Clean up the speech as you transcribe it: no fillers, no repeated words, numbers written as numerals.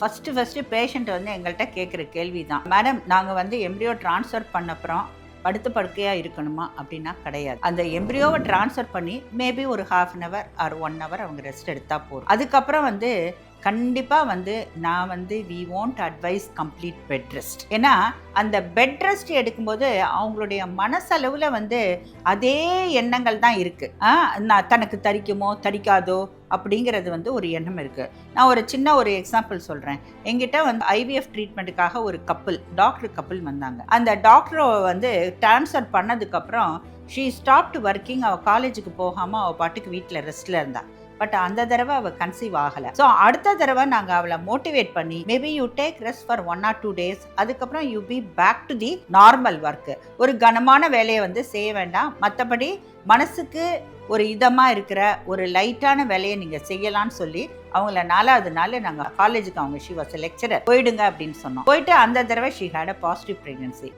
First patient வந்து எங்கள்கிட்ட கேட்குற கேள்வி தான், மேடம் நாங்கள் வந்து எம்ப்ரியோ ட்ரான்ஸ்ஃபர் பண்ணப்புறம் படுத்த படுக்கையாக இருக்கணுமா அப்படின்னா கிடையாது. அந்த எம்ப்ரியோவை ட்ரான்ஸ்ஃபர் பண்ணி மேபி ஒரு ½ அன் ஹவர் ஆர் 1 ஹவர் அவங்க ரெஸ்ட் எடுத்தால் போதும். அதுக்கப்புறம் வந்து கண்டிப்பாக வந்து நான் வந்து we won't advise complete bed rest. ஏன்னா அந்த பெட் ரெஸ்ட் எடுக்கும்போது அவங்களுடைய மனசளவில் வந்து அதே எண்ணங்கள் தான் இருக்குது. நான் தனக்கு தரிக்குமோ தரிக்காதோ அப்படிங்கிறது வந்து ஒரு எண்ணம் இருக்குது. நான் ஒரு சின்ன எக்ஸாம்பிள் சொல்கிறேன். எங்கிட்ட வந்து ஐவிஎஃப் ட்ரீட்மெண்ட்டுக்காக ஒரு டாக்டர் கப்பிள் வந்தாங்க. அந்த டாக்டரை வந்து ட்ரான்ஸ்ஃபர் பண்ணதுக்கப்புறம் ஷீ ஸ்டாப்டு ஒர்க்கிங். அவள் காலேஜுக்கு போகாமல் அவள் பாட்டுக்கு வீட்டில் ரெஸ்ட்டில் இருந்தாள். பட் அந்த தடவை அவள் கன்சீவ் ஆகலை. ஸோ அடுத்த தடவை நாங்கள் அவளை மோட்டிவேட் பண்ணி maybe you take rest for 1 or 2 days, அதுக்கப்புறம் you be back to the normal work. ஒரு கனமான வேலையை வந்து செய்ய வேண்டாம், மற்றபடி மனசுக்கு ஒரு இதமாக இருக்கிற ஒரு லைட்டான வேலையை நீங்கள் செய்யலான்னு சொல்லி அவங்கள 4வது நாள் நாங்கள் காலேஜுக்கு அவங்க ஷி வாஸ் எ லெக்சரர் போயிடுங்க அப்படின்னு சொன்னோம். போயிட்டு அந்த தடவை she had a positive pregnancy.